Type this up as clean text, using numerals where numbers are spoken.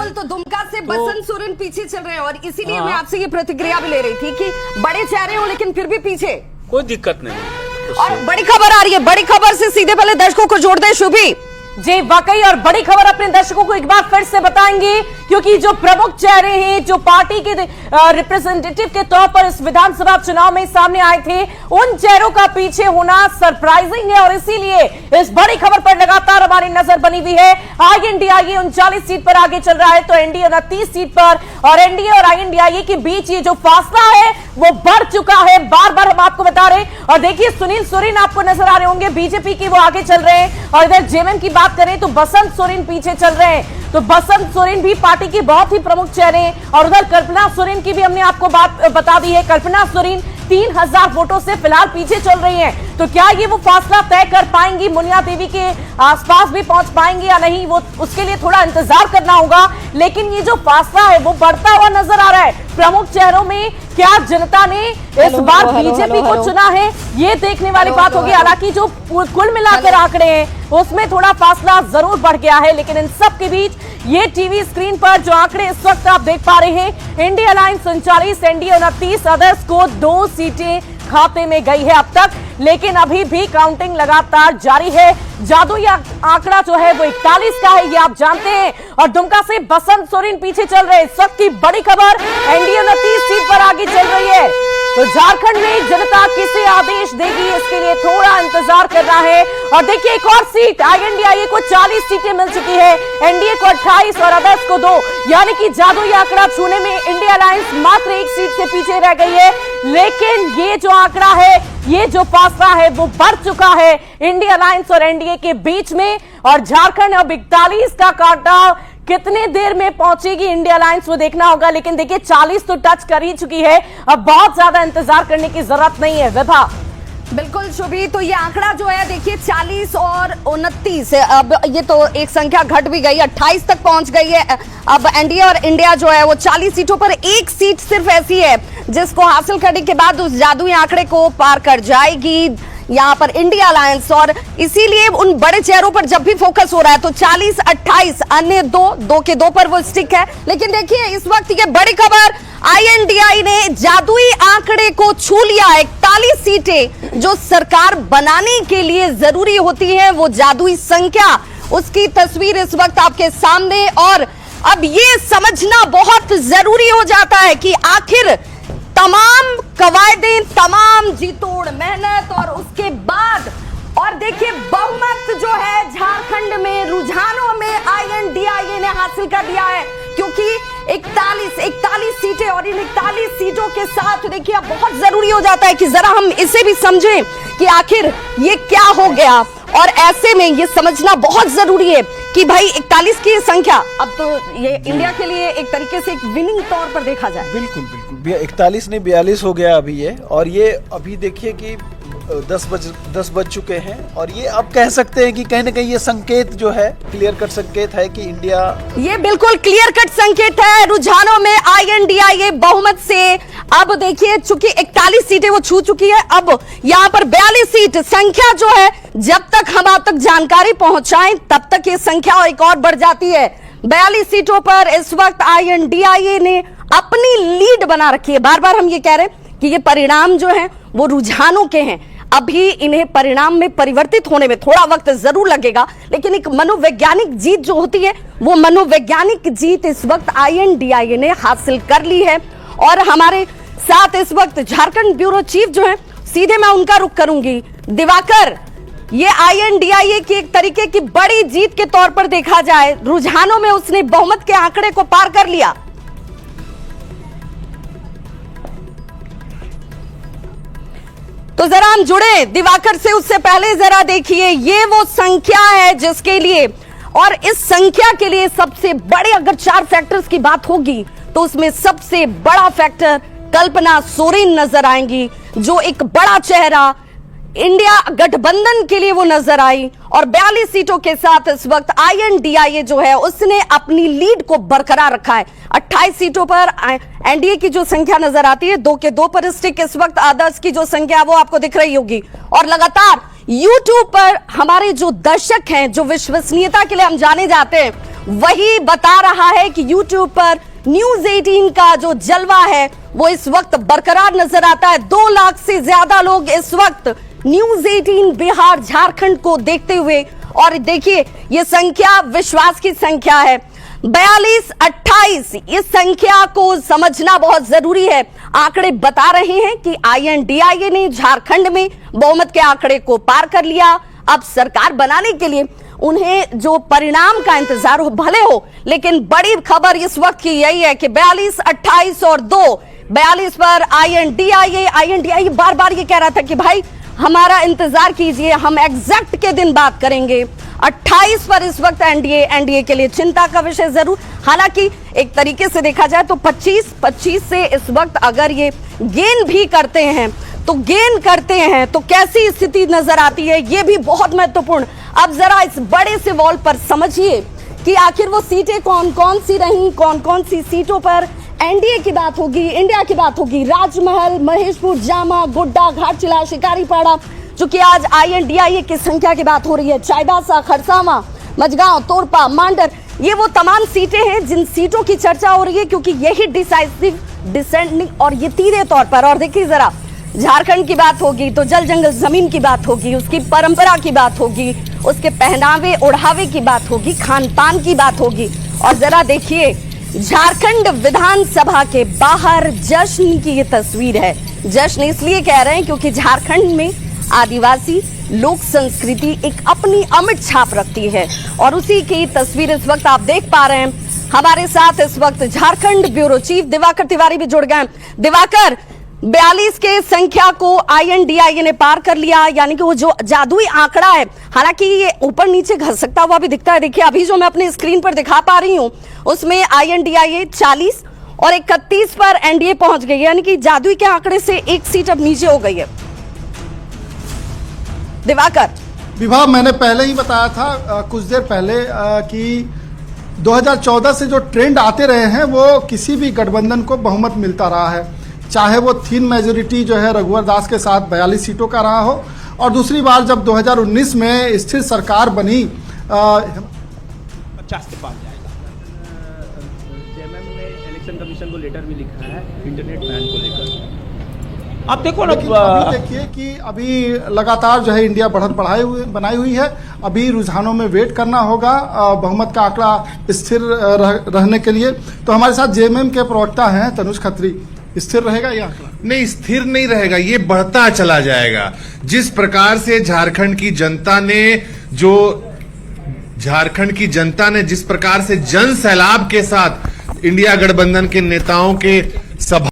बिल्कुल, तो दुमका से बसंत सोरेन पीछे चल रहे हैं और इसीलिए मैं आपसे ये प्रतिक्रिया भी ले रही थी कि बड़े चेहरे हो लेकिन फिर भी पीछे कोई दिक्कत नहीं। और बड़ी खबर आ रही है, बड़ी खबर से सीधे पहले दर्शकों को जोड़ दे शुभी जी। वाकई और बड़ी खबर अपने दर्शकों को एक बार फिर से बताएंगे, क्योंकि जो प्रमुख चेहरे हैं जो पार्टी के रिप्रेजेंटेटिव के तौर पर इस विधानसभा चुनाव में सामने आए थे, उन चेहरों का पीछे होना सरप्राइजिंग है और इसीलिए इस बड़ी खबर पर लगातार हमारी नजर बनी हुई है। आईएनडीआईए 39 सीट पर आगे चल रहा है तो एनडीए 29 सीट पर, और एनडीए और आईएनडीआईए के बीच ये जो फासला है वो बढ़ चुका है, बार बार हम आपको बता रहे हैं। और देखिए सुनील सोरेन आपको नजर आ रहे होंगे, बीजेपी की वो आगे चल रहे हैं, और इधर जेएमएम की बात करें तो बसंत सोरेन पीछे चल रहे हैं। तो बसंत सोरेन भी पार्टी के बहुत ही प्रमुख चेहरे हैं, और उधर कल्पना सोरेन की भी हमने आपको बात बता दी है। कल्पना सोरेन 3000 वोटों से फिलहाल पीछे चल रही हैं। तो क्या ये वो फासला तय कर पाएंगी, मुनिया देवी के आसपास भी पहुंच पाएंगे या नहीं, वो उसके लिए थोड़ा इंतजार करना होगा। लेकिन ये जो फासला है वो बढ़ता हुआ नजर आ रहा है। प्रमुख चेहरों में क्या जनता ने इस बार बीजेपी को चुना है, ये देखने वाली बात होगी। हालांकि जो कुल मिलाकर आंकड़े हैं उसमें थोड़ा फासला जरूर बढ़ गया है, लेकिन इन सब के बीच ये टीवी स्क्रीन पर जो आंकड़े इस वक्त आप देख पा रहे हैं, इंडिया अलायंस 39, एनडीए 29, अदर्स को 2 सीटें खाते में गई है अब तक, लेकिन अभी भी काउंटिंग लगातार जारी है। जादुई आंकड़ा जो है वो 41 का है, ये आप जानते हैं। और दुमका से बसंत सोरेन पीछे चल रहे हैं। इस वक्त की बड़ी खबर, एनडीए 29 सीट पर आगे चल रही है। तो झारखंड में जनता किसे आदेश देगी, इसके लिए थोड़ा इंतजार करना है। और देखिए एक और सीट, आईएनडीआईए को 40 सीटें मिल चुकी है, एनडीए को 28 और अदर्स को 2, यानी कि जादुई आंकड़ा छूने में इंडिया अलायंस मात्र 1 सीट से पीछे रह गई है। लेकिन ये जो आंकड़ा है, ये जो फासला है वो बढ़ चुका है इंडिया अलायंस और एनडीए के बीच में। और झारखंड अब 41 का कांटा कितने देर में पहुंचेगी इंडिया अलायंस वो देखना होगा। लेकिन देखिए 40 तो टच कर ही चुकी है, अब बहुत ज्यादा इंतजार करने की जरूरत नहीं है। विभा बिल्कुल शुभी, तो ये आंकड़ा जो है देखिए 40 और 29 है, अब ये तो एक संख्या घट भी गई, 28 तक पहुंच गई है। अब एनडीए और इंडिया जो है वो 40 सीटों पर 1 सीट सिर्फ ऐसी है जिसको हासिल करने के बाद उस जादुई आंकड़े को पार कर जाएगी यहाँ पर इंडिया अलायंस। और इसीलिए उन बड़े चेहरों पर जब भी फोकस हो रहा है तो 40, 28, अन्य 2 के 2 पर वो स्टिक है। लेकिन देखिए इस वक्त ये बड़ी खबर, आईएनडीआई ने जादुई आंकड़े को छू लिया। 41 सीटें जो सरकार बनाने के लिए जरूरी होती हैं, वो जादुई संख्या, उसकी तस्वीर इस वक्त आपके सामने। और अब ये समझना बहुत जरूरी हो जाता है कि आखिर तमाम कवायदें, तमाम जीतोड़ मेहनत और उसके बाद, और देखिए बहुमत जो है झारखंड में रुझानों में आईएनडीआईए ने हासिल कर लिया है, क्योंकि 41 सीटें, और इन 41 सीटों के साथ देखिए अब बहुत जरूरी हो जाता है कि जरा हम इसे भी समझें कि आखिर ये क्या हो गया। और ऐसे में ये समझना बहुत जरूरी है कि भाई 41 की संख्या अब तो ये इंडिया के लिए एक तरीके से एक विनिंग तौर पर देखा जाए। बिल्कुल बिल्कुल, 41 नहीं 42 हो गया अभी ये। और ये अभी देखिए कि 10 बज चुके हैं, और ये अब कह सकते हैं कि कहीं ना कहीं ये संकेत जो है, क्लियर कट संकेत है कि इंडिया, ये बिल्कुल क्लियर कट संकेत है रुझानों में आईएनडीआईए बहुमत से। अब देखिए चूंकि 41 सीटें वो छू चुकी है, अब यहाँ पर 42 सीट संख्या जो है, जब तक हम आप तक जानकारी पहुंचाएं तब तक ये संख्या एक और बढ़ जाती है। 42 सीटों पर इस वक्त आईएनडीआईए ने अपनी लीड बना रखी है। बार बार हम ये कह रहे हैं कि ये परिणाम जो है वो रुझानों के हैं, अभी इन्हें परिणाम में परिवर्तित होने में थोड़ा वक्त जरूर लगेगा, लेकिन एक मनोवैज्ञानिक जीत जो होती है वो मनोवैज्ञानिक जीत इस वक्त आईएनडीआईए ने हासिल कर ली है। और हमारे साथ इस वक्त झारखंड ब्यूरो चीफ जो है, सीधे मैं उनका रुख करूंगी। दिवाकर, ये आईएनडीआईए की एक तरीके की बड़ी जीत के तौर पर देखा जाए, रुझानों में उसने बहुमत के आंकड़े को पार कर लिया। तो जरा हम जुड़े दिवाकर से, उससे पहले जरा देखिए ये वो संख्या है जिसके लिए, और इस संख्या के लिए सबसे बड़े अगर 4 फैक्टर्स की बात होगी तो उसमें सबसे बड़ा फैक्टर कल्पना सोरेन नजर आएंगी, जो एक बड़ा चेहरा इंडिया गठबंधन के लिए वो नजर आई। और 42 सीटों के साथ इस वक्त आईएनडीआईए जो है उसने अपनी लीड को बरकरार रखा है। 28 सीटों पर एनडीए की जो संख्या नजर आती है, 2 के 2 पर स्टिक। इस वक्त आदर्श की जो संख्या वो आपको दिख रही होगी। और लगातार यूट्यूब पर हमारे जो दर्शक हैं, जो विश्वसनीयता के लिए हम जाने जाते हैं, वही बता रहा है कि यूट्यूब पर न्यूज 18 का जो जलवा है वो इस वक्त बरकरार नजर आता है। 2 लाख से ज्यादा लोग इस वक्त न्यूज 18 बिहार झारखंड को देखते हुए, और देखिए ये संख्या विश्वास की संख्या है 42-28। इस संख्या को समझना बहुत जरूरी है। आंकड़े बता रहे हैं कि INDIA ने झारखंड में बहुमत के आंकड़े को पार कर लिया। अब सरकार बनाने के लिए उन्हें जो परिणाम का इंतजार हो भले हो, लेकिन बड़ी खबर इस वक्त की यही है कि 42-28 और 2 42 पर INDIA बार बार ये कह रहा था कि भाई हमारा इंतजार कीजिए, हम एग्जैक्ट के दिन बात करेंगे। 28 पर इस वक्त NDA के लिए चिंता का विषय जरूर। हालांकि एक तरीके से देखा जाए तो 25 से इस वक्त अगर ये गेन भी करते हैं तो कैसी स्थिति नजर आती है, ये भी बहुत महत्वपूर्ण। अब जरा इस बड़े से वॉल पर समझिए कि आखिर वो सीटें कौन कौन सी रहीं, कौन कौन सी सीटों पर NDA की बात होगी, इंडिया की बात होगी। राजमहल, महेशपुर, जामा, गोड्डा, घाटशिला, शिकारीपाड़ा, जो कि आज INDIA की संख्या की बात हो रही है। चाईबासा, खरसावा, मझगांव, तोरपा, मांडर, ये वो तमाम सीटें हैं जिन सीटों की चर्चा हो रही है, क्योंकि यही डिसाइसिव, डिसेंडिंग और ये तीसरे तौर पर। और देखिए जरा झारखंड की बात होगी तो जल जंगल जमीन की बात होगी, उसकी परंपरा की बात होगी, उसके पहनावे ओढ़ावे की बात होगी, खान पान की बात होगी। और जरा देखिए झारखंड विधानसभा के बाहर जश्न की ये तस्वीर है। जश्न इसलिए कह रहे हैं क्योंकि झारखंड में आदिवासी लोक संस्कृति एक अपनी अमिट छाप रखती है, और उसी की तस्वीर इस वक्त आप देख पा रहे हैं। हमारे साथ इस वक्त झारखंड ब्यूरो चीफ दिवाकर तिवारी भी जुड़ गए। दिवाकर, 42 के संख्या को INDIA ने पार कर लिया, यानी कि वो जो जादुई आंकड़ा है, हालांकि ये ऊपर नीचे घसकता हुआ भी दिखता है। देखिए अभी जो मैं अपने स्क्रीन पर दिखा पा रही हूं उसमें INDIA 40 और 31 पर NDA पहुंच गई है, यानी कि जादुई के आंकड़े से एक सीट अब नीचे हो गई है। दिवाकर, विभा, मैंने पहले ही बताया था कुछ देर पहले कि 2014 से जो ट्रेंड आते रहे हैं वो किसी भी गठबंधन को बहुमत मिलता रहा है, चाहे वो थिन मेजोरिटी जो है रघुवर दास के साथ 42 सीटों का रहा हो, और दूसरी बार जब 2019 में स्थिर सरकार बनी 50 के पार जाएगा। चेयरमैन ने इलेक्शन कमीशन को लेटर भी लिखा है इंटरनेट बैन को लेकर। अब देखो ना, अभी देखिए कि अभी लगातार जो है इंडिया बढ़त बनाई हुई है। अभी रुझानों में वेट करना होगा बहुमत का आंकड़ा स्थिर रहने के लिए। तो हमारे साथ JMM के प्रवक्ता हैं तनुज खत्री, स्थिर रहेगा यह आंकड़ा? नहीं, स्थिर नहीं रहेगा, ये बढ़ता चला जाएगा। जिस प्रकार से झारखंड की जनता ने जिस प्रकार से जन सैलाब के साथ इंडिया गठबंधन के नेताओं के सभा